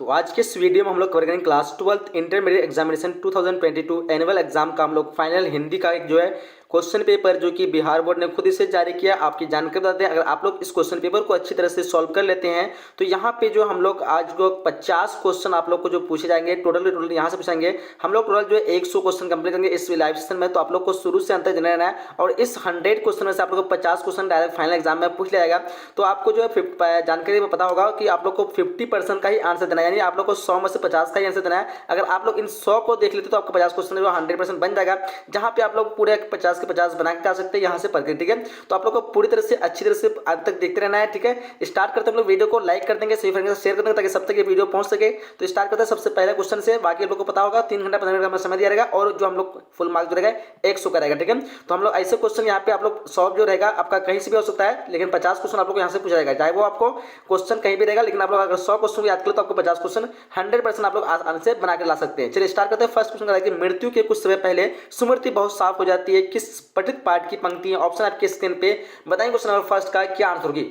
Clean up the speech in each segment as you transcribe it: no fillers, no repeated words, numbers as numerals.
तो आज के इस वीडियो में हम लोग कवर करेंगे class 12th intermediate examination 2022 annual exam का हम लोग फाइनल हिंदी का एक जो है क्वेश्चन पेपर जो कि बिहार बोर्ड ने खुद इसे जारी किया। आपकी जानकारी बताते हैं, अगर आप लोग इस क्वेश्चन पेपर को अच्छी तरह से सॉल्व कर लेते हैं तो यहाँ पे जो हम लोग आज जो 50 क्वेश्चन आप लोग को जो पूछे जाएंगे टोटल यहाँ से पूछेंगे हम लोग टोटल जो है 100 क्वेश्चन कंप्लीट करेंगे इस लाइव सेशन में। तो आप लोग को शुरू से अंत तक जाना रहना है और इस 100 क्वेश्चन में से आप लोग को 50 क्वेश्चन डायरेक्ट फाइनल एग्जाम में पूछ लिया जाएगा। तो आपको जो है जानकारी में पता होगा कि आप लोग को 50% का ही आंसर देना है, यानी आप लोग को 100 में से 50 का ही आंसर देना है। अगर आप लोग इन 100 को देख लेते तो आपका 50 क्वेश्चन जो 100% बन जाएगा, जहां पे आप लोग पूरे 50 के 50 बना के जा सकते हैं यहाँ से पढ़ के। ठीक है, तो आप लोग को पूरी तरह से अच्छी तरह से अंत तक देखते रहना है। ठीक है, स्टार्ट करते हैं। हम लोग वीडियो को लाइक कर देंगे, सही फ्रेंड शेयर कर देंगे ताकि सब तक ये वीडियो पहुंच सके। तो स्टार्ट करते हैं सबसे पहले क्वेश्चन से। बाकी आप लोग को पता होगा 3 घंटा 15 मिनट का समय दिया रहेगा और जो हम लोग फुल मार्क्स जो रहेगा 100 का रहेगा। ठीक है, तो हम लोग ऐसे क्वेश्चन यहाँ पे आप लोग सॉल्व जो रहेगा आपका कहीं से भी हो सकता है, लेकिन 50 क्वेश्चन आप लोग यहाँ से पूछा जाएगा, चाहे वो आपको क्वेश्चन कहीं भी रहेगा, लेकिन आप लोग अगर 100 क्वेश्चन याद करें तो आपको 50 क्वेश्चन 100% आप लोग आसान से बना के ला सकते हैं। चलिए स्टार्ट करते हैं। फर्स्ट क्वेश्चन कि मृत्यु के कुछ समय पहले सुमृति बहुत साफ हो जाती है, किस पठित पाठ की पंक्ति है? ऑप्शन आपके स्क्रीन पे बताएंगे। क्वेश्चन नंबर फर्स्ट का क्या आंसर होगी?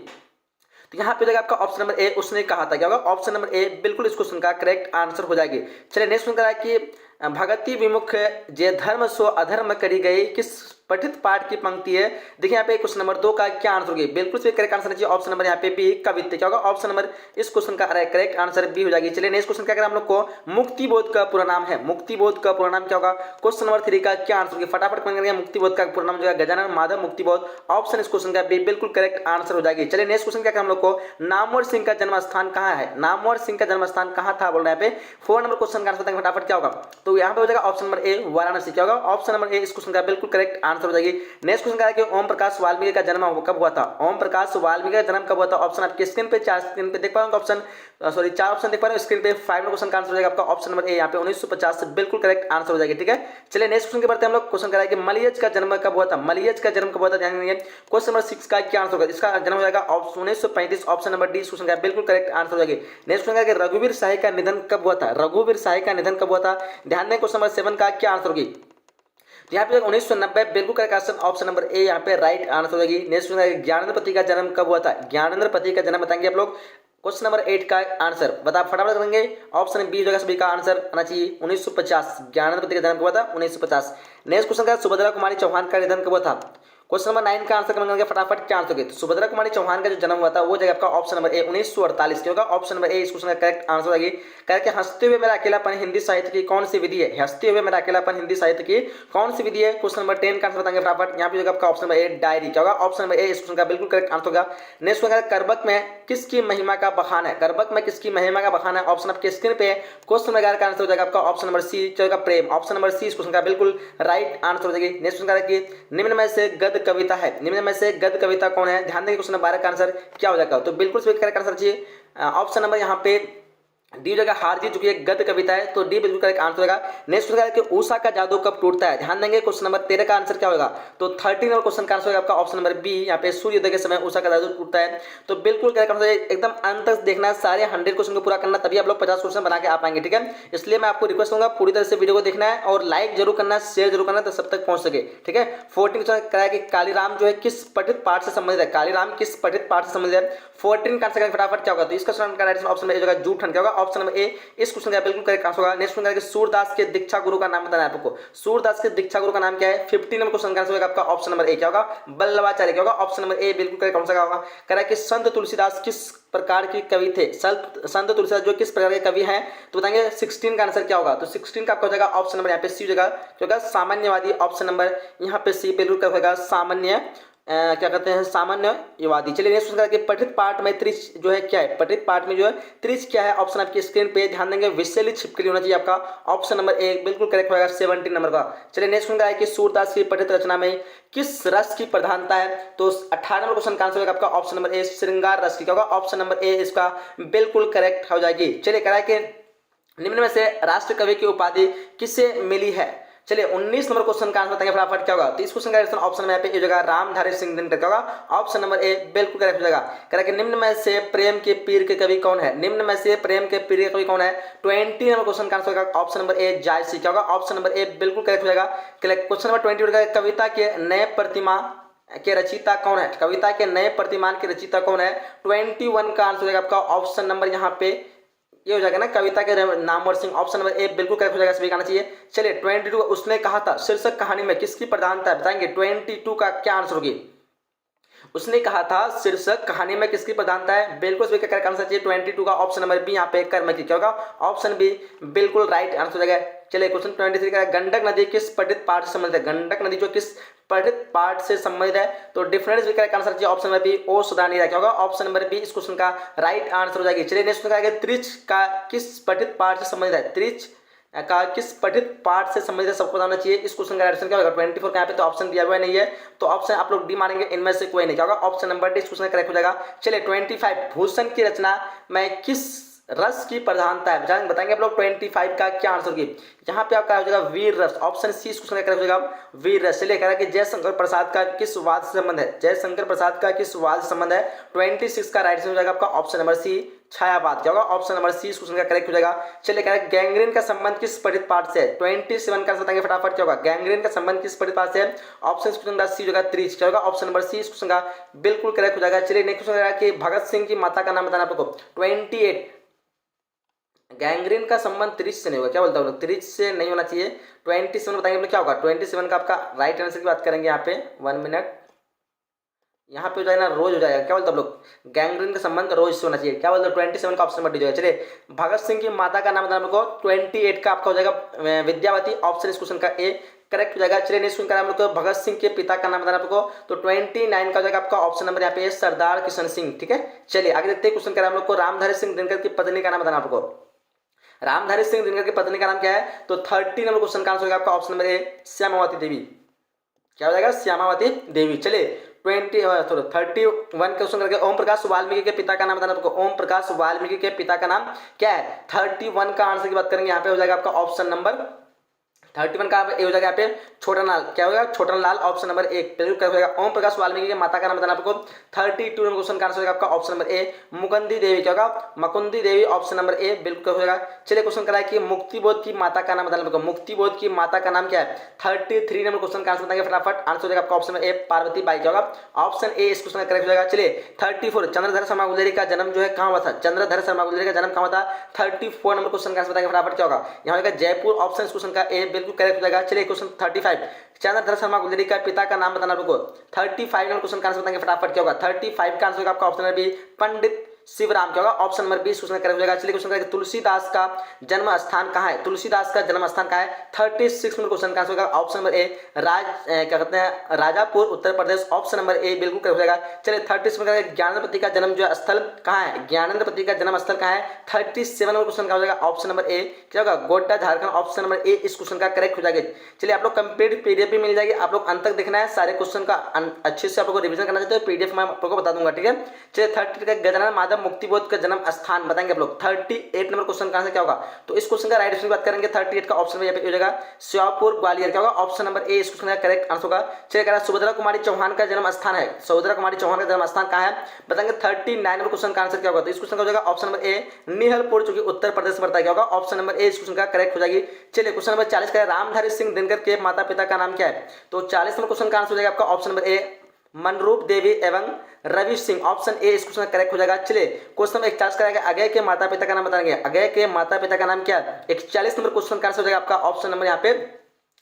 तो यहाँ पे आपका ऑप्शन नंबर ए उसने कहा था, क्या होगा? ऑप्शन नंबर ए बिल्कुल इस क्वेश्चन का करेक्ट आंसर हो जाएगी। चलिए नेक्स्ट क्वेश्चन है कि भगति विमुख जे धर्म सो अधर्म करी गई, किस पठित पाठ की पंक्ति है? देखिए यहाँ पे क्वेश्चन नंबर 2 का क्या आंसर होगी? बिल्कुल से करेक्ट आंसर है ऑप्शन नंबर यहाँ पे बी कवित्त। क्या होगा? ऑप्शन नंबर इस क्वेश्चन का करेक्ट आंसर बी हो जाएगी। चलिए नेक्स्ट क्वेश्चन क्या करें हम लोग को, मुक्ति बोध का पूरा नाम है। मुक्ति बोध का पूरा नाम क्या होगा? क्वेश्चन नंबर 3 का क्या आंसर होगी? फटाफट करेंगे। मुक्ति बोध का पूरा नाम जो है गजानन माधव मुक्ति बोध। ऑप्शन इस क्वेश्चन का बी बिल्कुल करेक्ट आंसर हो जाएगी। चलिए नेक्स्ट क्वेश्चन क्या करें हम लोग को, नामवर सिंह का जन्म स्थान कहाँ है? नामवर सिंह का जन्म स्थान कहाँ था बोल रहे हैं यहाँ पे। 4 नंबर क्वेश्चन का आंसर बताएंगे फटाफट क्या होगा? तो यहाँ पे हो जाएगा ऑप्शन नंबर ए वाराणसी। क्या होगा? ऑप्शन नंबर ए इस क्वेश्चन का बिल्कुल करेक्ट आंसर हो जाएगी। नेक्स्ट क्वेश्चन का है कि ओम प्रकाश वाल्मीकि का जन्म कब हुआ था? ओम प्रकाश वाल्मीकि का जन्म कब हुआ था? ऑप्शन आपके स्क्रीन पे 4 स्क्रीन पे देख पा रहे हो ऑप्शन, सॉरी 4 ऑप्शन देख पा रहे हो स्क्रीन पे। 5 नंबर क्वेश्चन का आंसर हो जाएगा आपका ऑप्शन नंबर ए यहाँ पे 1950 से बिल्कुल करेक्ट आंसर हो जाएगी। ठीक है, चलिए नेक्स्ट क्वेश्चन के बढ़ते हैं हम लोग। क्वेश्चन कराए कि मलियज का जन्म कब हुआ था? मलियज का जन्म कब हुआ था? ध्यान देंगे। क्वेश्चन नंबर 6 का क्या आंसर होगा? इसका जन्म हो जाएगा 1935। ऑप्शन नंबर डी क्वेश्चन का बिल्कुल करेक्ट आंसर हो जाएगी। नेक्स्ट क्वेश्चन है कि रघुवीर शाही का निधन कब हुआ था? रघुवीर शाही का निधन कब हुआ था? ध्यान दें। क्वेश्चन नंबर 7 का क्या आंसर होगी? यहाँ पे 1990 बिल्कुल correct answer option number A यहाँ पे राइट आंसर हो जाएगी। नेक्स्ट ज्ञानेंद्र पति का जन्म कब हुआ था? ज्ञानेंद्र पति का जन्म बताएंगे आप लोग। क्वेश्चन नंबर 8 का आंसर बता फटाफट करेंगे। ऑप्शन बी जगह सभी का आंसर आना चाहिए 1950। ज्ञानेंद्र पति का जन्म कब हुआ था? 1950। नेक्स्ट क्वेश्चन का सुभद्रा कुमारी चौहान का निधन कब हुआ था? क्वेश्चन नंबर 9 का आंसर करेंगे फटाफट क्या आंसर होगी? तो सुभद्रा कुमारी चौहान का जो जन्म हुआ था वो जगह आपका ऑप्शन नंबर ए 1948 होगा। ऑप्शन नंबर ए इस क्वेश्चन का करेक्ट आंसर होगी। करके हंसते हुए मेरा अकेलापन हिंदी साहित्य की कौन सी विधि है? हंसते हुए मेरा अकेलापन हिंदी साहित्य की कौन सी विधि है? क्वेश्चन नंबर 10 का आंसर बताएंगे फटाफट। यहाँ पे आपका ऑप्शन नंबर ए डायरी। क्या होगा? ऑप्शन नंबर ए इस क्वेश्चन का बिल्कुल करेक्ट आंसर होगा। नेक्स्ट क्वेश्चन करबक में किसकी महिमा का बखान है? करबक में किसकी महिमा का बखान है? ऑप्शन आपके स्क्रीन पे क्वेश्चन नंबर 11 का आंसर हो जाएगा आपका ऑप्शन नंबर सी चलेगा प्रेम। ऑप्शन नंबर सी इस क्वेश्चन का बिल्कुल राइट आंसर हो जाएगी। नेक्स्ट क्वेश्चन कि निम्न में से गद्य कविता है, निम्न में से गद्य कविता कौन है? ध्यान देंगे क्वेश्चन नंबर 12 का आंसर क्या हो जाएगा? तो बिल्कुल सही करेक्ट आंसर चाहिए ऑप्शन नंबर यहाँ पे डी जगह हार जीत चुकी है गद्य कविता है, तो डी बिल्कुल करेक्ट आंसर होगा। नेक्स्ट है कि उषा का जादू कब टूटता है? ध्यान देंगे क्वेश्चन नंबर 13 का आंसर क्या होगा? तो 13 नंबर क्वेश्चन का आंसर होगा आपका ऑप्शन नंबर बी यहाँ पे सूर्योदय के समय उषा का जादू टूटता है। तो बिल्कुल करेक्ट आंसर एकदम अंत तक देखना, सारे 100 क्वेश्चन को पूरा करना, तभी आप लोग 50 क्वेश्चन बना के आ पाएंगे। ठीक है, इसलिए मैं आपको रिक्वेस्ट करूंगा पूरी तरह से वीडियो को देखना है और लाइक जरूर करना, शेयर जरूर करना तो सब तक पहुंच सके। ठीक है, 14 क्वेश्चन कराया कि कालीराम जो है किस पठित पाठ से संबंधित है? कालीराम किस पठित पाठ से संबंधित है? 14 का आंसर फटाफट क्या होगा? तो इसका ऑप्शन में जगह जूठन क्या होगा? ऑप्शन नंबर ए इस क्वेश्चन का बिल्कुल करेक्ट आंसर होगा। नेक्स्ट क्वेश्चन है सूरदास के दीक्षा गुरु का नाम बताना है आपको। सूरदास के दीक्षा गुरु का नाम क्या है? 15 नंबर क्वेश्चन का आंसर होगा आपका ऑप्शन नंबर ए क्या होगा? बल्लभाचार्य। क्या होगा? ऑप्शन नंबर ए बिल्कुल करेक्ट आंसर होगा। कह रहा है कि संत तुलसीदास किस प्रकार के कवि थे? संत तुलसीदास जो किस प्रकार के कवि हैं? तो बताएंगे 16 का आंसर क्या होगा? तो 16 का आपका हो जाएगा ऑप्शन नंबर यहाँ पे सी जगह जो होगा सामान्यवादी। ऑप्शन नंबर यहाँ पे सी बिल्कुल होगा सामान्य क्या कहते हैं? सामान्यवादी। चलिए नेक्स्ट क्वेश्चन कि पठित पाठ में त्रिच जो है क्या है? पठित पाठ में जो है त्रिच क्या है? ऑप्शन आपकी स्क्रीन पे ध्यान देंगे विषैली छिपकली होना चाहिए आपका ऑप्शन नंबर ए बिल्कुल करेक्ट होगा 17 नंबर का। चलिए नेक्स्ट क्वेश्चन है कि सूरदास की पठित रचना में किस रस की प्रधानता है? तो 18 नंबर क्वेश्चन का आंसर होगा आपका ऑप्शन नंबर ए श्रृंगार रस की। क्या होगा? ऑप्शन नंबर ए इसका बिल्कुल करेक्ट हो जाएगी। चलिए कराए कि निम्न में से राष्ट्र कवि की उपाधि किसे मिली है? चलिए 19 नंबर क्वेश्चन का आंसर बताएंगे फटाफट क्या होगा? तो इस क्वेश्चन का ऑप्शन में यहाँ पे जगह रामधारी सिंह दिनकर क्या होगा? ऑप्शन नंबर ए बिल्कुल करेक्ट हो जाएगा। कह रहा है कि निम्न में से प्रेम के पीर के कवि कौन है? निम्न में से प्रेम के पीर के कवि कौन है? 20 नंबर क्वेश्चन का आंसर होगा ऑप्शन नंबर ए जायसी। क्या होगा? ऑप्शन नंबर ए बिल्कुल करेक्ट हो जाएगा। क्वेश्चन नंबर 20 कविता के नए प्रतिमा के रचयिता कौन है? कविता के नए प्रतिमान के रचयिता कौन है? 21 का आंसर होगा आपका ऑप्शन नंबर यहाँ पे ये हो जाएगा ना कविता के Namvar Singh, option number A बिल्कुल करेक्ट हो जाएगा, सभी का आना चाहिए। चलिए 22 उसने कहा था शीर्षक कहानी में किसकी प्रधानता है, बताएंगे 22 का क्या आंसर होगी। उसने कहा था शीर्षक कहानी में किसकी प्रधानता है, बिल्कुल सभी का करेक्ट आंसर चाहिए 22 का ऑप्शन नंबर बी यहाँ पे कर्म की, क्या होगा ऑप्शन बी बिल्कुल राइट आंसर हो जाएगा। चलिए क्वेश्चन 23 का, गंडक नदी किस पठित पाठ से संबंधित है, गंडक नदी जो किस पठित पाठ से संबंधित है, तो डिफरेंस भी करेक्ट आंसर चाहिए ऑप्शन नंबर बी ओ सुदानी, क्या होगा ऑप्शन नंबर बी इस क्वेश्चन का राइट आंसर हो जाएगी। चलिए नेक्स्ट क्वेश्चन त्रिच का किस पठित पाठ से संबंधित है, त्रिच का किस पठित पाठ से संबंधित सबको बताना चाहिए, इस क्वेश्चन का आंसर क्या होगा 24 का यहाँ पे तो ऑप्शन दिया हुआ नहीं है, तो ऑप्शन आप लोग डी मानेंगे, इनमें से कोई नहीं, क्या होगा ऑप्शन नंबर डी इस क्वेश्चन करेक्ट हो जाएगा। चलिए 25 भूषण की रचना में किस रस की प्रधानता है, बताएंगे आप लोग 25 का क्या आंसर होगी। यहाँ पे आपका हो जाएगा वीर रस, ऑप्शन सी इस क्वेश्चन का करेक्ट हो जाएगा वीर रस। चलिए कह रहा है कि जयशंकर प्रसाद का किस वाद से संबंध है, जयशंकर प्रसाद का किस वाद से संबंध है, 26 का राइट आंसर हो जाएगा आपका ऑप्शन नंबर सी छायावाद, क्या होगा ऑप्शन नंबर सी इस क्वेश्चन का करेक्ट हो जाएगा। चलिए कह रहा है गैंग्रीन का संबंध किस पठित पाठ से है, 27 का आंसर बताएंगे फटाफट, क्या होगा गैंग्रीन का संबंध किस पठित पाठ से है, ऑप्शन क्वेश्चन का सी होगा त्रिच, क्या होगा ऑप्शन नंबर सी इस क्वेश्चन का बिल्कुल करेक्ट हो जाएगा। चलिए नेक्स्ट क्वेश्चन कि भगत सिंह की माता का नाम बताना आप लोगों को, 28 गैंग्रीन का संबंध त्रिच से नहीं होगा, क्या बोलता हूँ त्रिच से नहीं होना चाहिए, 27 बताएंगे क्या होगा 27 का आपका राइट आंसर की बात करेंगे यहाँ पे 1 मिनट, यहाँ पे हो जाएगा ना रोज हो जाएगा, क्या बोलते हैं लोग गैंग्रीन का संबंध रोज से होना चाहिए, क्या बोलते हैं 27 का ऑप्शन नंबर डी जाएगा। चलिए भगत सिंह की माता का नाम बताना आपको 28 का आपका हो जाएगा विद्यावती, ऑप्शन इस क्वेश्चन का ए करेक्ट हो जाएगा। चलिए नेक्स्ट क्वेश्चन हम लोग को भगत सिंह के पिता का नाम बताना आपको, तो 29 का हो जाएगा आपका ऑप्शन नंबर यहाँ पे सरदार किशन सिंह, ठीक है। चलिए आगे देखते हैं क्वेश्चन हम लोग को रामधारी सिंह दिनकर की पत्नी का नाम बताना आपको, रामधारी सिंह दिनकर की पत्नी का नाम क्या है, तो 30 नंबर क्वेश्चन का आंसर होगा आपका ऑप्शन नंबर ए श्यामावती देवी, क्या हो जाएगा श्यामावती देवी। चलिए 31 क्वेश्चन करके ओम प्रकाश वाल्मीकि के पिता का नाम बताना आपको, ओम प्रकाश वाल्मीकि के पिता का नाम क्या है, 31 का आंसर की बात करेंगे यहाँ पे हो जाएगा आपका ऑप्शन नंबर 31 का ए हो जाएगा यहाँ पे छोटा लाल, क्या होगा छोटा लाल, ऑप्शन नंबर एक बिल्कुल हो जाएगा। ओम प्रकाश वाल्मीकि के माता का नाम बताना आपको, 32 नंबर क्वेश्चन का आंसर होगा आपका ऑप्शन नंबर ए मुकुंदी देवी, क्या होगा मुकुंदी देवी, ऑप्शन नंबर ए बिल्कुल हो जाएगा। चलिए क्वेश्चन कराए कि मुक्तिबोध की माता का नाम बताना आपको, मुक्तिबोध की माता का नाम क्या है, 33 नंबर क्वेश्चन का आंसर बताएंगे फटाफट, आंसर हो जाएगा आपका option number A Parvati by, क्या होगा ऑप्शन ए इस क्वेश्चन का करेक्ट हो जाएगा। चलिए 34 चंद्रधर शर्मा गुलेरी का जन्म जो है कहाँ हुआ था, चंद्रधर शर्मा गुलेरी का जन्म कहाँ हुआ था, 34 नंबर क्वेश्चन का आंसर बताएंगे फटाफट, क्या होगा यहाँ होगा जयपुर, ऑप्शन इस क्वेश्चन का ए बिल्कुल करेक्ट हो जाएगा। चलिए क्वेश्चन 35 चंद्रधर शर्मा गुलेरी का पिता का नाम बताना आपको, 35 नंबर क्वेश्चन का आंसर बताएंगे फटाफट, क्या होगा 35 का आंसर होगा आपका ऑप्शन नंबर बी पंडित शिवराम, क्या होगा ऑप्शन नंबर 20 क्वेश्चन करेक्ट हो जाएगा। चलिए क्वेश्चन करेंगे तुलसीदास का जन्म स्थान कहाँ है, तुलसीदास का जन्म स्थान कहाँ है, 36 नंबर क्वेश्चन का आंसर होगा ऑप्शन नंबर ए क्या कहते हैं Rajapur Uttar Pradesh, option number A बिल्कुल करेक्ट हो जाएगा। चलिए 36 में ज्ञानेंद्रपति का जन्म जो स्थल कहाँ है, ज्ञानेंद्रपति का जन्म स्थल कहाँ है, 37 नंबर क्वेश्चन का हो जाएगा ऑप्शन नंबर ए क्या होगा Godda Jharkhand, option number A इस क्वेश्चन का करेक्ट हो जाएगा। चलिए आप लोग कंप्लीट पीडीएफ भी मिल जाएगी, आप लोग अंत तक देखना है, सारे क्वेश्चन का अच्छे से आप लोग को रिवीजन करना चाहते हो पीडीएफ में आप लोग को बता दूंगा, ठीक है। चलिए 30 का गजानन माधव मुक्तिबोध का जन्म स्थान बताएंगे आप लोग, 38 नंबर क्वेश्चन का आंसर क्या होगा, तो इस क्वेश्चन का राइट आंसर की बात करेंगे 38 का ऑप्शन यहाँ पे हो जाएगा श्योपुर ग्वालियर, क्या होगा ऑप्शन नंबर ए इस क्वेश्चन का करेक्ट आंसर होगा। चलिए कह रहा है सुभद्रा कुमारी चौहान का जन्म स्थान है, सुभद्रा कुमारी चौहान का जन्म स्थान कहाँ है, बताएंगे 39 नंबर क्वेश्चन का आंसर क्या होगा, तो इस क्वेश्चन का हो जाएगा ऑप्शन नंबर ए निहलपुर जो कि उत्तर प्रदेश में पड़ता है, क्या होगा ऑप्शन नंबर ए इस क्वेश्चन का करेक्ट हो जाएगी। चलिए क्वेश्चन नंबर 40 का रामधारी सिंह दिनकर के माता पिता का नाम क्या है, तो 40 नंबर क्वेश्चन का आंसर हो जाएगा आपका ऑप्शन नंबर ए मनरूप देवी एवं रवि सिंह, ऑप्शन ए इस क्वेश्चन करेक्ट हो जाएगा। चलिए क्वेश्चन नंबर 41 कराएगा अगय के माता पिता का नाम बताएंगे, अगय के माता पिता का नाम क्या है, 41 नंबर क्वेश्चन का आंसर हो जाएगा आपका ऑप्शन नंबर यहाँ पे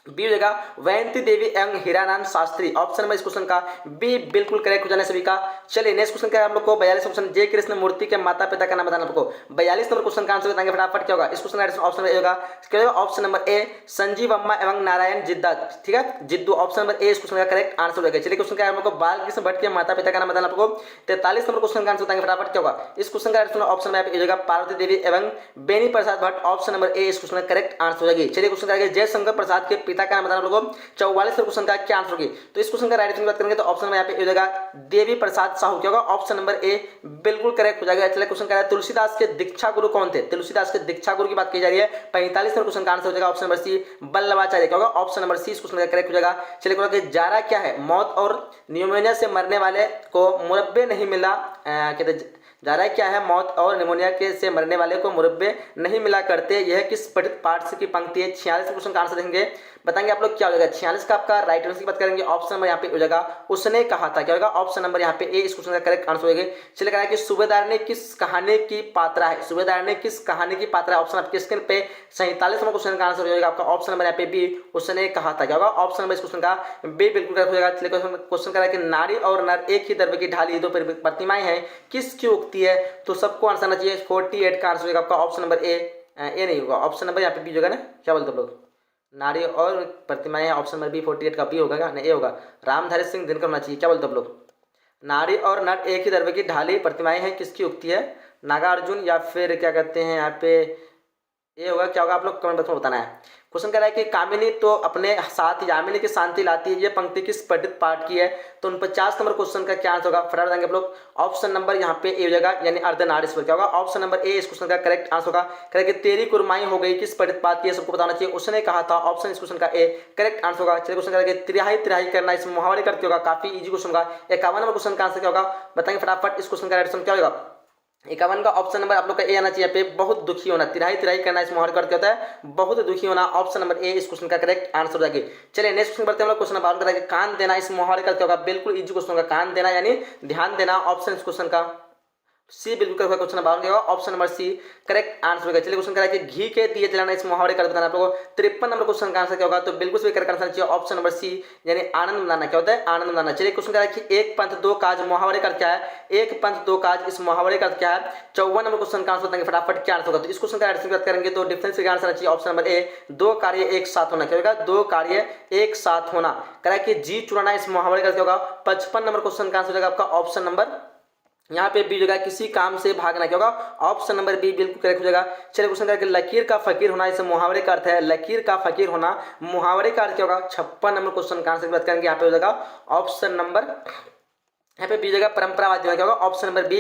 बी हो जाएगा वयंती देवी एवं हीरानंद शास्त्री, ऑप्शन नंबर इस क्वेश्चन का बी बिल्कुल करेक्ट हो जाने सभी का। चलिए नेक्स्ट क्वेश्चन क्या है हम लोग को 42 क्वेश्चन जय कृष्ण मूर्ति के माता पिता का नाम बताना आपको, 42 नंबर क्वेश्चन का आंसर बताएंगे फटाफट, क्या होगा इस क्वेश्चन का ऑप्शन नंबर ए होगा, क्या होगा ऑप्शन नंबर ए संजीव अम्मा एवं नारायण जिद्दा, ठीक है जिद्दू, ऑप्शन नंबर ए इस क्वेश्चन का करेक्ट आंसर होगा। चलिए क्वेश्चन क्या है हम लोग को बालकृष्ण भट्ट के माता पिता का नाम बताना आपको, 43 नंबर क्वेश्चन का आंसर बताएंगे फटाफट, क्या होगा इस क्वेश्चन का ऑप्शन में हो जाएगा पार्वती देवी एवं Beni Prasad Bhatt, option number A इस क्वेश्चन का करेक्ट आंसर हो जाएगी। चलिए क्वेश्चन क्या है जयशंकर प्रसाद के पिता का नाम बताना आप लोगों, 44 क्वेश्चन का क्या आंसर होगी, तो इस क्वेश्चन का राइट आंसर की बात करेंगे तो ऑप्शन में यहाँ पे हो जाएगा देवी प्रसाद साहू, क्या होगा ऑप्शन नंबर ए बिल्कुल करेक्ट हो जाएगा। चलिए क्वेश्चन क्या है तुलसीदास के दीक्षा गुरु कौन थे, तुलसीदास के दीक्षा गुरु की बात की जा रही है, 45 नंबर क्वेश्चन का आंसर हो जाएगा ऑप्शन नंबर सी बल्लभाचार्य, क्या होगा ऑप्शन नंबर सी इस क्वेश्चन का करेक्ट हो जाएगा। चलिए क्वेश्चन जारा क्या है, मौत और न्यूमोनिया से मरने वाले को मुरब्बे नहीं मिला कहते जा रहा है क्या है, मौत और निमोनिया के से मरने वाले को मुरब्बे नहीं मिला करते, यह किस पठित पाठ से की पंक्ति है। 46 क्वेश्चन का आंसर देंगे, बताएंगे आप लोग क्या हो जाएगा। 46 का आपका राइट आंसर की बात करेंगे, ऑप्शन नंबर यहाँ पे हो जाएगा उसने कहा था, क्या होगा ऑप्शन नंबर यहाँ पे ए इस क्वेश्चन का करेक्ट आंसर होगा। चलिए कहा है कि सूबेदार ने किस कहानी की पात्रा है, सूबेदार ने किस कहानी की पात्रा है, ऑप्शन आपके स्क्रीन पे 47 नंबर क्वेश्चन का आंसर हो जाएगा आपका ऑप्शन नंबर यहाँ पे बी उसने कहा था, क्या होगा ऑप्शन नंबर इस क्वेश्चन का बी बिल्कुल करेक्ट हो जाएगा। चलिए क्वेश्चन कह रहा है कि नारी और नर एक ही द्रव्य की ढाली दो प्रतिमाएं हैं, किसकी उक्ति है, तो सबको आंसर आना चाहिए। 48 का आंसर होगा आपका ऑप्शन नंबर ए नहीं होगा, ऑप्शन नंबर यहाँ पे बी होगा ना, क्या बोलते हैं लोग, नारी और प्रतिमाएं, ऑप्शन नंबर बी 48 का बी होगा क्या, नहीं ए होगा, रामधारी सिंह दिनकर होना चाहिए, क्या बोलते हैं लोग। नारी और नर एक ही द्रव्य की ढाली प्रतिमाएं हैं, किसकी उक्ति है, नागार्जुन या फिर क्या कहते हैं यहाँ पे ये होगा, क्या होगा आप लोग कमेंट बॉक्स में बताना है। क्वेश्चन कह रहा है कि कामिनी तो अपने साथ यामिनी की शांति लाती है, ये पंक्ति किस पठित पाठ की है, तो 49 नंबर क्वेश्चन का क्या आंसर होगा, फटाफट देंगे आप लोग। ऑप्शन नंबर यहाँ पे ए हो जाएगा, यानी अर्धनारीश्वर, क्या होगा ऑप्शन नंबर ए इस क्वेश्चन का करेक्ट आंसर होगा। कह कि तेरी कुरमाई हो गई किस पठित पाठ की है, सबको बताना चाहिए, उसने कहा था, ऑप्शन इस क्वेश्चन का ए करेक्ट आंसर होगा। चलिए क्वेश्चन कह तिराही तिराही करना इस मुहावरे करते होगा, काफी इजी क्वेश्चन होगा। 51 नंबर क्वेश्चन का आंसर क्या होगा, बताएंगे फटाफट, इस क्वेश्चन का राइट आंसर क्या होगा। 51 का ऑप्शन नंबर आप लोग का ए आना चाहिए पे, बहुत दुखी होना, तिराही तिराही करना इस मुहावरे का अर्थ होता है बहुत दुखी होना, ऑप्शन नंबर ए इस क्वेश्चन का करेक्ट आंसर हो जाएगी। चलिए नेक्स्ट क्वेश्चन बढ़ते हैं हम लोग, क्वेश्चन नंबर 12 कान देना इस मुहावरे का अर्थ होगा, बिल्कुल इजी क्वेश्चन होगा, कान देना यानी ध्यान देना, ऑप्शन इस क्वेश्चन का सी बिल्कुल करेक्ट होगा, क्वेश्चन नंबर 12 होगा option number C correct answer होगा। चलिए क्वेश्चन कह रहा है कि घी के दिए जलाना इस मुहावरे का अर्थ बताना आप लोगों को। 53 नंबर क्वेश्चन का आंसर क्या होगा, तो बिल्कुल सही करेक्ट आंसर चाहिए ऑप्शन नंबर सी, यानी आनंद मनाना, क्या होता है आनंद मनाना। चलिए क्वेश्चन कह रहा है कि एक पंथ दो काज मुहावरे का अर्थ क्या है, एक पंथ दो काज इस मुहावरे का अर्थ क्या है। 54 नंबर क्वेश्चन का आंसर बताएंगे फटाफट क्या आंसर होगा, तो इस क्वेश्चन का आंसर बात करेंगे तो डिफरेंस का आंसर चाहिए ऑप्शन नंबर ए, दो कार्य एक साथ होना, क्या होगा दो कार्य एक साथ होना। कह रहा है कि जी चुराना इस मुहावरे का अर्थ क्या होगा। 55 नंबर क्वेश्चन का आंसर होगा आपका ऑप्शन नंबर यहाँ पे बी होगा, किसी काम से भागना, क्या होगा ऑप्शन नंबर बी बिल्कुल करेक्ट हो जाएगा। चलिए क्वेश्चन करके लकीर का फकीर होना इस मुहावरे का अर्थ है, लकीर का फकीर होना मुहावरे का अर्थ क्या होगा। 56 नंबर क्वेश्चन का आंसर की बात करेंगे यहाँ पे हो जाएगा ऑप्शन नंबर यहाँ पे बी जगह परंपरावादी क्या होगा, ऑप्शन नंबर बी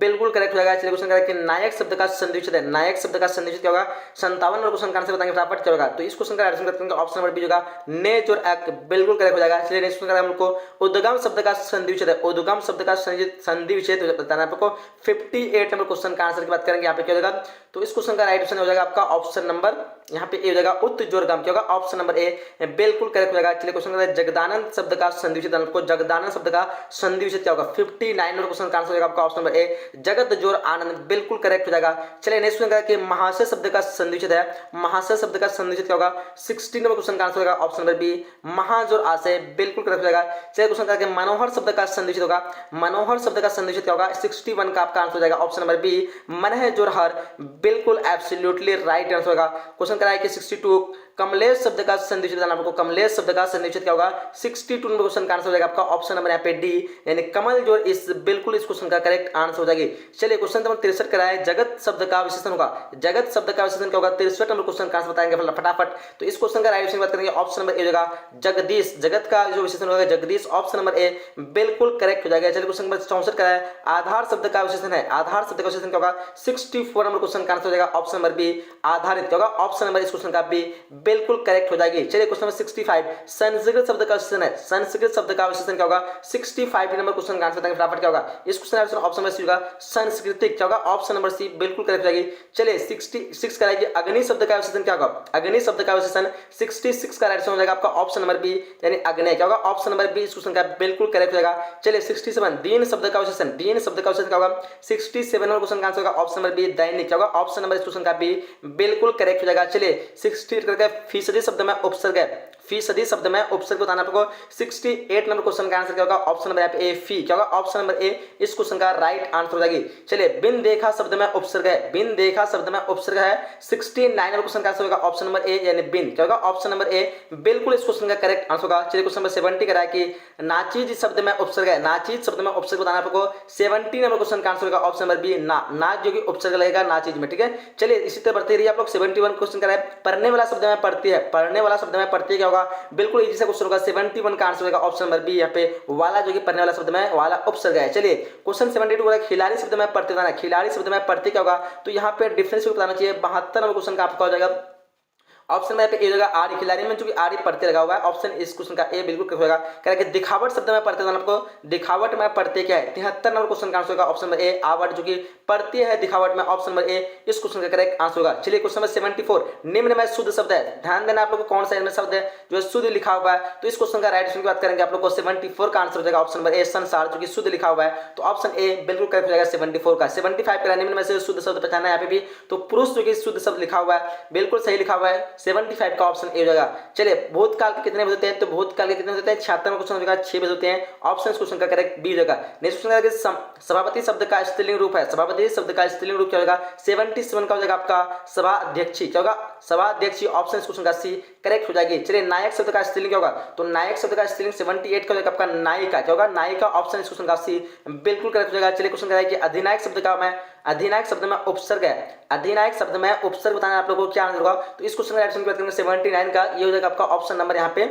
बिल्कुल करेक्ट हो जाएगा। चलिए क्वेश्चन करें कि नायक शब्द का संधिविच्छेद है, नायक शब्द का संधिविच्छेद क्या होगा। 57 नंबर क्वेश्चन का आंसर बताएंगे फटाफट क्या होगा, तो इस क्वेश्चन का आंसर करेंगे ऑप्शन नंबर बी होगा नेच और एक्ट बिल्कुल करेक्ट हो जाएगा। चलिए नेक्स्ट क्वेश्चन हम लोग को उद्गम शब्द का संधिविच्छेद है, उद्गम शब्द का संधिविच्छेद बताना आपको। 58 नंबर क्वेश्चन का आंसर की बात करेंगे यहाँ पे क्या हो जाएगा, तो इस क्वेश्चन का राइट ऑप्शन हो जाएगा आपका ऑप्शन नंबर यहाँ पे ए हो जाएगा उत्तजोरगम, क्या होगा ऑप्शन नंबर ए बिल्कुल करेक्ट हो जाएगा। चलिए क्वेश्चन जगदानंद शब्द का संधिविच्छेद आपको, जगदानंद शब्द का संधिविच्छेद क्या होगा। 59 नंबर क्वेश्चन का आंसर हो जाएगा आपका ऑप्शन नंबर ए जगत जोर आनंद बिल्कुल करेक्ट हो जाएगा। चलिए नेक्स्ट क्वेश्चन कि महाशय शब्द का संधिविच्छेद है, महाशय शब्द का संधिविच्छेद क्या होगा। 60 नंबर क्वेश्चन का आंसर होगा ऑप्शन नंबर बी महाजोर आशय बिल्कुल करेक्ट हो जाएगा। चलिए क्वेश्चन कि मनोहर शब्द का संधिविच्छेद होगा, मनोहर शब्द का संधिविच्छेद क्या होगा। 61 का आपका आंसर हो जाएगा ऑप्शन नंबर बी मन है जोर हर बिल्कुल एब्सोल्युटली राइट आंसर होगा। क्वेश्चन करा है कि 62 कमलेश शब्द का संधिविच्छेद बताना आपको, कमलेश शब्द का संधिविच्छेद क्या होगा। 62 नंबर क्वेश्चन का आंसर हो जाएगा आपका ऑप्शन नंबर यहाँ पे डी यानी कमल जोर इस बिल्कुल इस क्वेश्चन का करेक्ट आंसर हो जाएगी। चलिए क्वेश्चन नंबर 63 करा है जगत शब्द का विशेषण होगा, जगत शब्द का विशेषण क्या होगा। 63 नंबर क्वेश्चन का आंसर बताएंगे फटाफट, तो इस क्वेश्चन का राइट आंसर बात करेंगे ऑप्शन नंबर ए हो जाएगा जगदीश, जगत का जो विशेषण होगा जगदीश ऑप्शन नंबर ए बिल्कुल करेक्ट हो जाएगा। चलिए क्वेश्चन नंबर 64 करा है आधार शब्द का विशेषण है, आधार शब्द का विशेषण क्या होगा। 64 नंबर क्वेश्चन का आंसर हो जाएगा ऑप्शन नंबर बी आधारित, क्या होगा ऑप्शन नंबर इस क्वेश्चन का बी बिल्कुल करेक्ट हो जाएगी। चलिए क्वेश्चन नंबर 65 संस्कृत शब्द का विशेषण है, संस्कृत शब्द का विशेषण क्या होगा। 65 नंबर क्वेश्चन का आंसर बताएंगे फटाफट क्या होगा, इस क्वेश्चन का आंसर ऑप्शन नंबर सी होगा सांस्कृतिक, क्या होगा ऑप्शन नंबर सी बिल्कुल करेक्ट हो जाएगी। चलिए 66 कराएगी अग्नि शब्द का विशेषण क्या होगा, अग्नि शब्द का विशेषण 66 का राइट आंसर हो जाएगा आपका ऑप्शन नंबर बी यानी अग्नि, क्या होगा ऑप्शन नंबर बी इस क्वेश्चन का बिल्कुल करेक्ट हो जाएगा। चलिए 67 दीन शब्द का विशेषण, दीन शब्द का विशेषण क्या होगा। 67 नंबर क्वेश्चन का आंसर होगा ऑप्शन नंबर बी दैनिक, क्या होगा ऑप्शन नंबर इस क्वेश्चन का बी बिल्कुल करेक्ट हो जाएगा। चलिए 68 करके फीसदी शब्द में उपसर्ग है, फीसदी शब्द में उपसर्ग बताना आपको। 68 नंबर क्वेश्चन का आंसर क्या होगा ऑप्शन नंबर यहाँ पे ए फी, क्या होगा ऑप्शन नंबर ए इस क्वेश्चन का राइट आंसर हो जाएगी। चलिए बिन देखा शब्द में उपसर्ग है, बिन देखा शब्द में उपसर्ग है। 69 नंबर क्वेश्चन का आंसर होगा ऑप्शन नंबर ए यानी बिन, क्या होगा ऑप्शन नंबर ए बिल्कुल इस क्वेश्चन का करेक्ट आंसर होगा। चलिए क्वेश्चन नंबर 70 करा है कि नाचीज शब्द में उपसर्ग है, नाचीज शब्द में उपसर्ग बताना आपको। 70 नंबर क्वेश्चन का आंसर होगा ऑप्शन नंबर बी ना, नाच जो कि उपसर्ग लगेगा नाचीज में, ठीक है। चलिए इसी तरह बढ़ते रहिए आप लोग। 71 क्वेश्चन करा है पढ़ने वाला शब्द में पढ़ती है, पढ़ने वाला शब्द में पढ़ती है क्या होगा बिल्कुल इजी सा क्वेश्चन होगा। 71 का आंसर होगा ऑप्शन नंबर बी यहाँ पे वाला जो कि पढ़ने वाला शब्द में वाला उपसर्ग है। चलिए क्वेश्चन 72 बोला खिलाड़ी शब्द में पढ़ते बताना, खिलाड़ी शब्द में पढ़ते क्या होगा, तो यहाँ पे डिफरेंस बताना चाहिए। 72 नंबर क्वेश्चन का आपका हो जाएगा ऑप्शन में पे ए होगा आड़ी, खिलाड़ी में चूंकि आड़ी पढ़ते लगा हुआ है, ऑप्शन इस क्वेश्चन का ए बिल्कुल करेक्ट होगा। कह रहा है कि दिखावट शब्द में पढ़ते, आपको दिखावट में पढ़ते क्या है, 73 नंबर क्वेश्चन का आंसर होगा ऑप्शन नंबर ए आवट, जो कि पढ़ती है दिखावट में, ऑप्शन नंबर ए इस क्वेश्चन का करेक्ट आंसर होगा। चलिए क्वेश्चन नंबर 74, निम्न में शुद्ध शब्द है, ध्यान देना आप लोग को कौन सा इनमें शब्द है जो शुद्ध लिखा हुआ है। तो इस क्वेश्चन का राइट आंसर की बात करेंगे आप लोग को 74 का आंसर हो जाएगा ऑप्शन नंबर ए संसार, जो कि शुद्ध लिखा हुआ है। तो ऑप्शन ए बिल्कुल करेक्ट हो जाएगा 74 का। 75 का निम्न में से शुद्ध शब्द पहचाना है, यहाँ पे भी तो पुरुष जो कि शुद्ध शब्द लिखा हुआ है, बिल्कुल सही लिखा हुआ है, 75 का ऑप्शन ए हो जाएगा। चलिए भूतकाल के कितने बजे होते हैं, तो भूतकाल के कितने होते हैं, 76 क्वेश्चन हो जाएगा, 6 बजे होते हैं, ऑप्शन इस क्वेश्चन का करेक्ट बी हो जाएगा। नेक्स्ट क्वेश्चन है सभापति शब्द का स्त्रीलिंग रूप है, सभापति शब्द का स्त्रीलिंग रूप क्या होगा, 77 का हो जाएगा आपका सभा अध्यक्षी, क्या होगा सभा अध्यक्षी, ऑप्शन इस क्वेश्चन का सी करेक्ट हो जाएगी। चलिए नायक शब्द का स्त्रीलिंग क्या होगा, तो नायक शब्द का स्त्रीलिंग 78 का हो जाएगा आपका नायिका, क्या होगा नायिका, ऑप्शन इस क्वेश्चन का सी बिल्कुल करेक्ट हो जाएगा। चलिए क्वेश्चन है कि अधिनायक शब्द का मैं अधिनायक शब्द में उपसर्ग है, अधिनायक शब्द में उपसर्ग बताना आप लोगों को क्या आंसर होगा। तो इस क्वेश्चन का राइट आंसर की बात करेंगे 79 का, ये हो जाएगा आपका ऑप्शन नंबर यहाँ पे,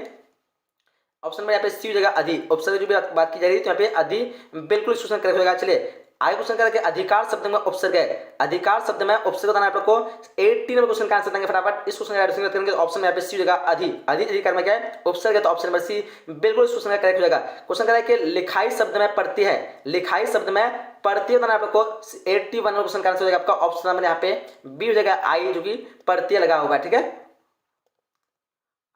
ऑप्शन नंबर यहाँ पे सी हो जाएगा अधि, उपसर्ग जो भी बात की जा रही है तो यहाँ पे अधि बिल्कुल इस क्वेश्चन करेक्ट होगा। चलिए आगे क्वेश्चन करेंगे अधिकार शब्द में उपसर्ग है, अधिकार शब्द में उपसर्ग बताना आप लोग को 80 नंबर क्वेश्चन का आंसर देंगे फटाफट। इस क्वेश्चन का राइट आंसर करेंगे ऑप्शन में यहाँ पे सी हो जाएगा अधि, अधि अधिकार में क्या है उपसर्ग है, तो ऑप्शन नंबर सी बिल्कुल इस क्वेश्चन का करेक्ट हो जाएगा। क्वेश्चन कह रहा है कि लिखाई शब्द में पढ़ती है, लिखाई शब्द में पढ़ती है बताना आप लोग को 81 नंबर क्वेश्चन का आंसर हो जाएगा आपका ऑप्शन नंबर यहाँ पे बी हो जाएगा आई, जो कि पढ़ती लगा होगा, ठीक है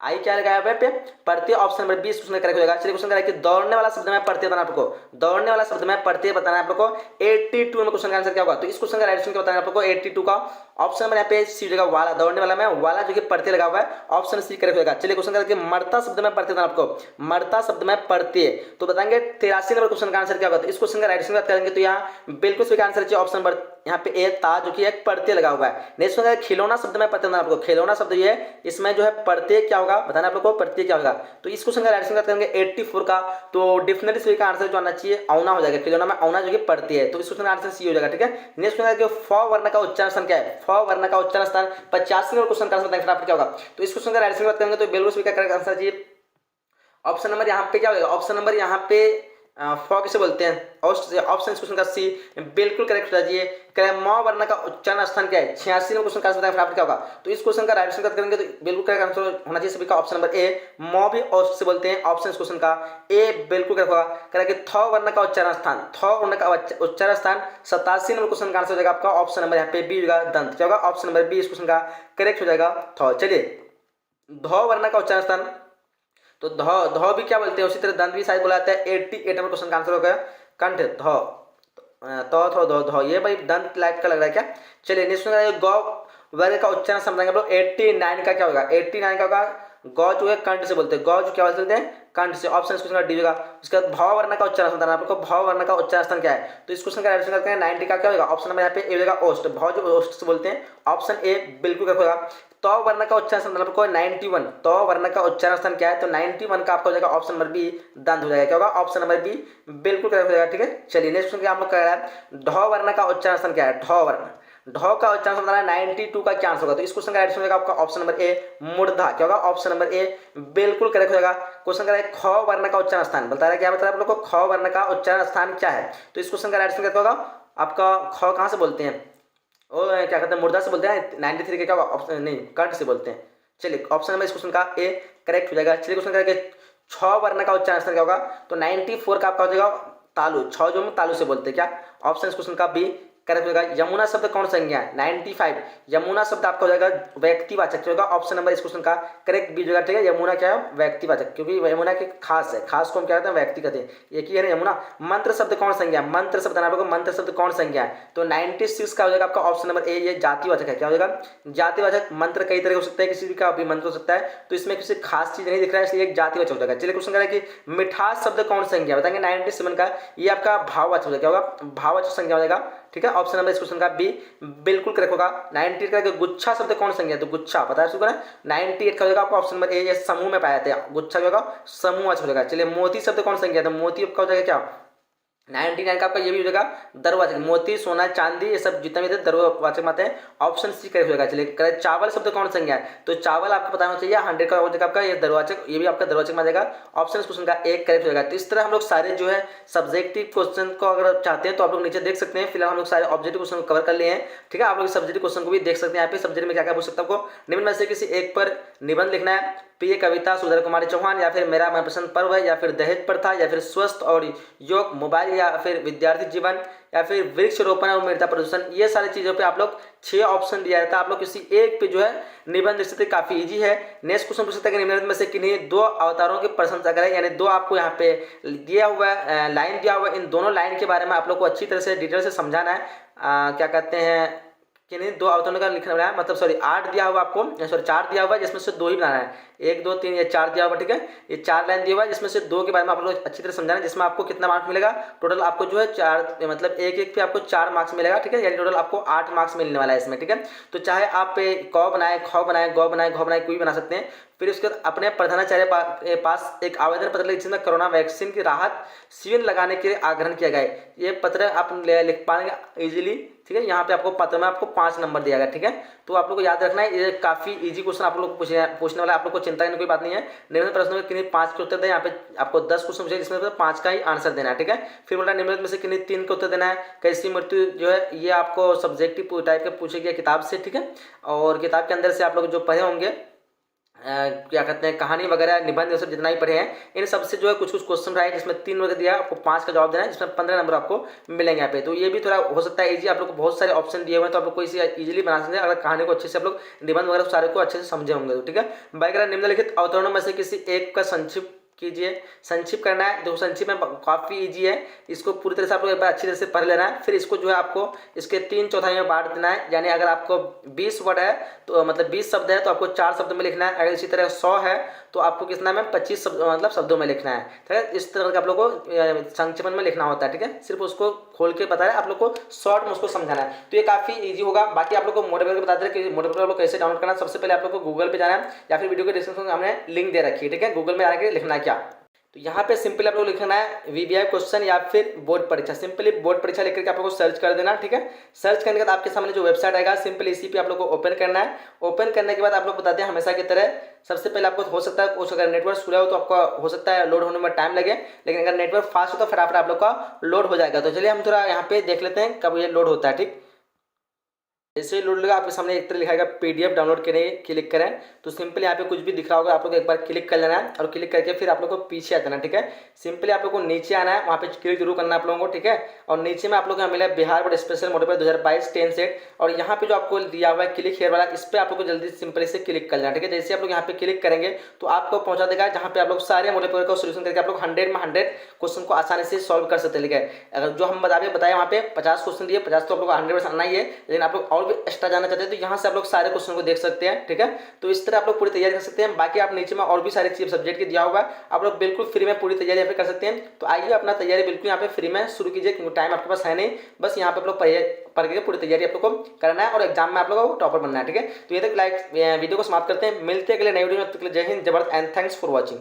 आई क्या लगाया हुआ पे पढ़ती है, ऑप्शन नंबर 20 क्वेश्चन करेक्ट हो जाएगा। चलिए क्वेश्चन करें कि दौड़ने वाला शब्द में पढ़ती है बताना आपको, दौड़ने वाला शब्द में पढ़ती है बताना आप लोग को 82 में क्वेश्चन का आंसर क्या होगा। तो इस क्वेश्चन का राइट आंसर क्या बताना आप लोग को 82 का ऑप्शन नंबर यहाँ पे सी जगह वाला, दौड़ने वाला में वाला जो कि पढ़ते लगा हुआ है, ऑप्शन सी करेक्ट होगा। चलिए क्वेश्चन करें कि मरता शब्द में पढ़ते हैं आपको, मरता शब्द में पढ़ती है तो बताएंगे 83 नंबर क्वेश्चन का आंसर क्या होगा। तो इस क्वेश्चन का राइट आंसर बात करेंगे तो यहाँ बिल्कुल सही आंसर चाहिए ऑप्शन नंबर यहाँ पे ए ता, जो कि एक पढ़ते लगा हुआ है। नेक्स्ट है खिलौना शब्द में पढ़ते हैं आपको, खिलौना शब्द ये इसमें जो है पढ़ते क्या होगा बताना आप लोग को, पढ़ते क्या होगा। तो इस क्वेश्चन का राइट आंसर करेंगे 84 का, तो डेफिनेटली सही का आंसर जो आना चाहिए औना हो जाएगा, खिलौना में औना जो कि पढ़ती है, तो इस क्वेश्चन का आंसर सी हो जाएगा, ठीक है। नेक्स्ट क्वेश्चन है फ वर्ण का उच्चारण स्थान क्या है, फ वर्ण का उच्चारण स्थान 85 नंबर क्वेश्चन का आंसर बताएंगे फटाफट क्या होगा। तो इस क्वेश्चन का राइट आंसर बात करेंगे तो बिल्कुल सही का करेक्ट आंसर चाहिए ऑप्शन नंबर यहाँ पे क्या होगा, ऑप्शन नंबर यहाँ पे फॉ किसे बोलते हैं, ऑप्शन इस क्वेश्चन का सी बिल्कुल करेक्ट हो जाइए। म वर्ण का उच्चारण स्थान क्या है, 86 नंबर क्वेश्चन का आंसर बताएं क्या होगा। तो इस क्वेश्चन का राइट आंसर करेंगे तो बिल्कुल करेक्ट आंसर होना चाहिए सभी का ऑप्शन नंबर ए, म भी औष्ठ से बोलते हैं, ऑप्शन इस क्वेश्चन का ए बिल्कुल करेक्ट होगा। कह रहा है कि थ वर्ण का उच्चारण स्थान, थ वर्ण का उच्चारण स्थान 87 नंबर क्वेश्चन का आंसर हो जाएगा आपका ऑप्शन नंबर यहाँ पे बी होगा दंत, क्या होगा ऑप्शन नंबर बी इस क्वेश्चन का करेक्ट हो जाएगा थ। चलिए ध वर्ण का उच्चारण स्थान, तो ध भी क्या बोलते हैं, उसी तरह दंत भी शायद बोला जाता है। 88 नंबर क्वेश्चन का आंसर होगा कंठ ध ये भाई दंत लाइट का लग रहा है क्या। चलिए नेक्स्ट गौ वर्ग का उच्चारण समझेंगे हम लोग 89 का क्या होगा, 89 का होगा गौ जो है कंठ से बोलते हैं, गौ जो क्या बोलते हैं कंठ से, ऑप्शन क्वेश्चन का डी होगा। उसके बाद भाव वर्ण का उच्चारण स्थान आपको, भाव वर्ण का उच्चारण स्थान क्या है, तो इस क्वेश्चन का आंसर करते हैं 90 का क्या होगा, ऑप्शन नंबर यहाँ पे ए होगा ओष्ठ, भाव जो ओष्ठ से बोलते हैं, ऑप्शन ए बिल्कुल करेक्ट होगा। तो वर्ण का उच्चारण स्थान आपको 91, तो वर्ण का उच्चारण स्थान क्या है, तो 91 का आपका हो जाएगा ऑप्शन नंबर बी दंत हो जाएगा, क्या होगा ऑप्शन नंबर बी बिल्कुल करेक्ट हो जाएगा, ठीक है। चलिए नेक्स्ट क्वेश्चन आप लोग कह रहा है ढ वर्ण का उच्चारण स्थान क्या है, ढ वर्ण, ढ का उच्चारण स्थान 92 का क्या आंसर होगा। तो इस क्वेश्चन का राइट आंसर होगा आपका ऑप्शन नंबर ए मूर्धा, क्या होगा ऑप्शन नंबर ए बिल्कुल करेक्ट हो जाएगा। क्वेश्चन का ख वर्ण का उच्चारण स्थान बता रहा है, क्या बता रहा है आप लोग को ख वर्ण का उच्चारण स्थान क्या है। तो इस क्वेश्चन का राइट आंसर क्या होगा आपका ख कहाँ से बोलते हैं, ओ क्या कहते हैं मूर्धा से बोलते हैं, 93 के क्या होगा ऑप्शन नहीं कंठ से बोलते हैं। चलिए ऑप्शन नंबर इस क्वेश्चन का ए करेक्ट हो जाएगा। चलिए क्वेश्चन करेंगे छ वर्ण का उच्चारण स्थान क्या होगा, तो 94 का आपका हो जाएगा तालु, छ जो हम तालु से बोलते हैं क्या, ऑप्शन इस क्वेश्चन का बी करेक्ट हो जाएगा। यमुना शब्द कौन संज्ञा है, 95 यमुना शब्द आपका हो जाएगा व्यक्तिवाचक होगा, ऑप्शन नंबर इस क्वेश्चन का करेक्ट बी होगा, ठीक है। यमुना क्या है व्यक्तिवाचक, क्योंकि यमुना के खास है, खास को हम क्या कहते हैं व्यक्ति कहते हैं, एक ही है ना यमुना। मंत्र शब्द कौन संज्ञा है, मंत्र शब्द आपको मंत्र शब्द कौन संज्ञा है, तो 96 का हो जाएगा आपका ऑप्शन नंबर ए, ये जातिवाचक है, क्या हो जाएगा जातिवाचक। मंत्र कई तरह हो सकता है, किसी का भी मंत्र हो सकता है, तो इसमें किसी खास चीज नहीं दिख रहा है इसलिए एक जातिवाचक हो जाएगा। चलिए क्वेश्चन करें कि मिठास शब्द कौन संज्ञा बताएंगे 97 का, ये आपका भाववाचक हो जाएगा, क्या होगा भाववाचक संज्ञा हो जाएगा, ठीक है। ऑप्शन नंबर इस क्वेश्चन का बी बिल्कुल करेक्ट होगा। 98 का गुच्छा शब्द कौन संज्ञा, तो गुच्छा पता है इसको, 98 का हो जाएगा आपका ऑप्शन नंबर ए, ये समूह में पाया जाता है, गुच्छा जो होगा समूह हो जाएगा। चलिए मोती शब्द कौन संज्ञा, तो मोती आपका हो जाएगा क्या 99 का आपका ये भी हो जाएगा दरवाचक, मोती सोना चांदी ये सब जितने भी थे दरवाचक में आते हैं। ऑप्शन सी करेक्ट हो जाएगा। चलिए करेक्ट, चावल शब्द कौन सा संज्ञा है, तो चावल आपको पता होना चाहिए। 100 का हो जाएगा आपका ये दरवाचक, ये भी आपका दरवाचक में आ जाएगा। ऑप्शन इस क्वेश्चन का एक करेक्ट हो जाएगा। तो इस तरह हम लोग सारे जो है सब्जेक्टिव क्वेश्चन को अगर चाहते हैं तो आप लोग नीचे देख सकते हैं। फिलहाल हम लोग सारे ऑब्जेक्टिव क्वेश्चन कवर कर लिए हैं, ठीक है। आप लोग सब्जेक्टिव क्वेश्चन को भी देख सकते हैं। यहाँ पे सब्जेक्ट में क्या क्या पूछ सकता है आपको, निम्न में से किसी एक पर निबंध लिखना है। प्रिय कविता सुधर कुमारी चौहान, या फिर मेरा मनपसंद पर्व है, या फिर दहेज प्रथा, या फिर स्वस्थ और योग, मोबाइल, या फिर विद्यार्थी जीवन, या फिर वृक्षरोपण और मृदा प्रदूषण। ये सारी चीज़ों पे आप लोग 6 ऑप्शन दिया रहता है। आप लोग किसी एक पे जो है निबंध लिख सकते हैं, काफ़ी ईजी है। नेक्स्ट क्वेश्चन पूछ सकता है कि निम्नलिखित में से किन्हीं 2 अवतारों की प्रशंसा करें, यानी 2 आपको यहाँ पे दिया हुआ है, लाइन दिया हुआ है। इन दोनों लाइन के बारे में आप लोग को अच्छी तरह से डिटेल से समझाना है। क्या कहते हैं कि नहीं 2 अवतरणों का लिखना है, मतलब सॉरी 8 दिया हुआ आपको, सॉरी 4 दिया हुआ है जिसमें से 2 ही बनाना है। 1 2 3 ये 4 दिया हुआ, ठीक है। ये 4 लाइन दिया हुआ है जिसमें से 2 के बारे में आप लोग अच्छी तरह समझाना है, जिसमें आपको कितना मार्क्स मिलेगा टोटल। आपको जो है 4 मतलब एक पे आपको 4 मार्क्स मिलेगा, ठीक है। यानी टोटल आपको 8 मार्क्स मिलने वाला है इसमें, ठीक है। तो चाहे आप क बनाए, ख बनाए, ग बनाए, घ बनाए, कोई बना सकते हैं। फिर उसके बाद अपने प्रधानाचार्य पास एक आवेदन पत्र लिख जिसमें कोरोना वैक्सीन की राहत शिविर लगाने के लिए आग्रह किया गया है। ये पत्र आप लिख पाएंगे इजीली, ठीक है। यहाँ पे आपको पत्र में आपको 5 नंबर दिया गया, ठीक है। तो आप लोग को याद रखना है, ये काफी इजी क्वेश्चन आप लोग को पूछने वाला है। आप लोग को चिंता करने की कोई बात नहीं है। निम्नलिखित प्रश्नों में किन्हीं 5 के उत्तर दें। यहाँ पे आपको 10 क्वेश्चन पूछे जिसमें 5 का ही आंसर देना है, ठीक है। फिर बोला निम्नलिखित में से किन्हीं 3 के उत्तर देना है। कैसी मृत्यु जो है ये आपको सब्जेक्टिव टाइप के पूछे गए किताब से, ठीक है। और किताब के अंदर से आप लोग जो पढ़े होंगे क्या कहते हैं कहानी वगैरह निबंध ये सब जितना ही पढ़े हैं, इन सबसे जो है कुछ कुछ क्वेश्चन रहा है जिसमें 3 नंबर दिया है, आपको 5 का जवाब देना है, जिसमें 15 नंबर आपको मिलेंगे यहाँ पे। तो ये भी थोड़ा हो सकता है इजी। आप लोग को बहुत सारे ऑप्शन दिए हुए हैं तो आप लोग को इसे इजीली बना सकते हैं अगर कहानी को अच्छे से आप लोग निबंध वगैरह सारे को अच्छे से समझे होंगे, तो ठीक है। वगैरह निम्नलिखित अवतरणों में से किसी एक का संक्षिप्त कीजिए। संक्षिप्त करना है, तो संक्षिप्त में काफ़ी इजी है। इसको पूरी तरह से आप लोग एक बार अच्छी तरह से पढ़ लेना है। फिर इसको जो है आपको इसके 3/4 में बांट देना है। यानी अगर आपको 20 वर्ड है तो मतलब 20 शब्द है तो आपको 4 शब्द में लिखना है। अगर इसी तरह 100 है तो आपको कितना में 25 शब्द मतलब शब्दों में लिखना है, ठीक है। इस तरह का आप लोग को संक्षिप्त में लिखना होता है, ठीक है। सिर्फ उसको खोल के बता रहे हैं, आप लोग को शॉर्ट में उसको समझाना है। तो ये काफ़ी इजी होगा। बाकी आप लोग को मॉडल पेपर बता दे कि मॉडल पेपर आप लोग कैसे डाउनलोड करना है। सबसे पहले आप लोग को गूगल पे जाना है, या फिर वीडियो के डिस्क्रिप्शन में हमने लिंक दे रखी है, ठीक है। गूगल में आके लिखना है क्या, तो यहाँ पे सिंपली आप लोग लिखना है वीवीआई क्वेश्चन या फिर बोर्ड परीक्षा। सिंपली बोर्ड परीक्षा लिख करके आप लोग को सर्च कर देना, ठीक है। सर्च करने के बाद आपके सामने जो वेबसाइट आएगा सिंपली इसी पे आप लोग को ओपन करना है। ओपन करने के बाद आप लोग बताते हैं हमेशा की तरह सबसे पहले आपको हो सकता है अगर नेटवर्क स्लो हो तो आपका हो सकता है लोड होने में टाइम लगे, लेकिन अगर नेटवर्क फास्ट हो तो फटाफट आप लोग का लोड हो जाएगा। तो चलिए हम थोड़ा यहाँ पे देख लेते हैं कब ये लोड होता है, ठीक। जैसे ही लोड लगा आपके सामने एक तरह लिखा है पीडीएफ डाउनलोड करने क्लिक करें, तो सिंपली यहाँ पे कुछ भी दिख रहा होगा आप लोग एक बार क्लिक कर लेना है। और क्लिक करके फिर आप लोग को पीछे आ जाना, ठीक है। सिंपली आप लोग को नीचे आना है, वहाँ पे क्लिक जरूर करना है आप लोगों को, ठीक है। और नीचे में आप लोग को मिला Bihar board special model paper 2022 10 set, और यहाँ पे जो आपको दिया हुआ है क्लिक हेयर वाला, इस पर आप लोग को जल्दी सिंपली से क्लिक कर लेना, ठीक है। जैसे आप लोग यहाँ पे क्लिक करेंगे तो आपको पहुंचा देगा जहाँ पे आप लोग सारे मॉडल पेपर का सोल्यूशन करके आप लोग 100 में 100 क्वेश्चन को आसानी से सॉल्व कर सकते हैं, ठीक है। अगर जो हम बताए वहाँ पे 50 क्वेश्चन दिए, 50 तो आप लोग को 100% आना ही है, लेकिन आप लोग और भी एक्स्ट्रा जानना चाहते हैं तो यहाँ से आप लोग सारे क्वेश्चन को देख सकते हैं, ठीक है। तो इस तरह आप लोग पूरी तैयारी कर सकते हैं। बाकी आप नीचे में और भी सारे चीज सब्जेक्ट के दिया हुआ है, आप लोग बिल्कुल फ्री में पूरी तैयारी यहाँ पे कर सकते हैं। तो आइए अपना तैयारी बिल्कुल यहाँ पे फ्री में शुरू कीजिए, क्योंकि टाइम आपके पास है नहीं। बस यहाँ पे आप लोग पढ़ के पूरी तैयारी आप लोग को करना है और एग्जाम में आप लोगों को टॉपर बनना है, ठीक है। तो ये तक लाइक वीडियो को समाप्त करते हैं, मिलते हैं अगले नए वीडियो में। तब तक के लिए जय हिंद, जय Bharat and thanks for watching.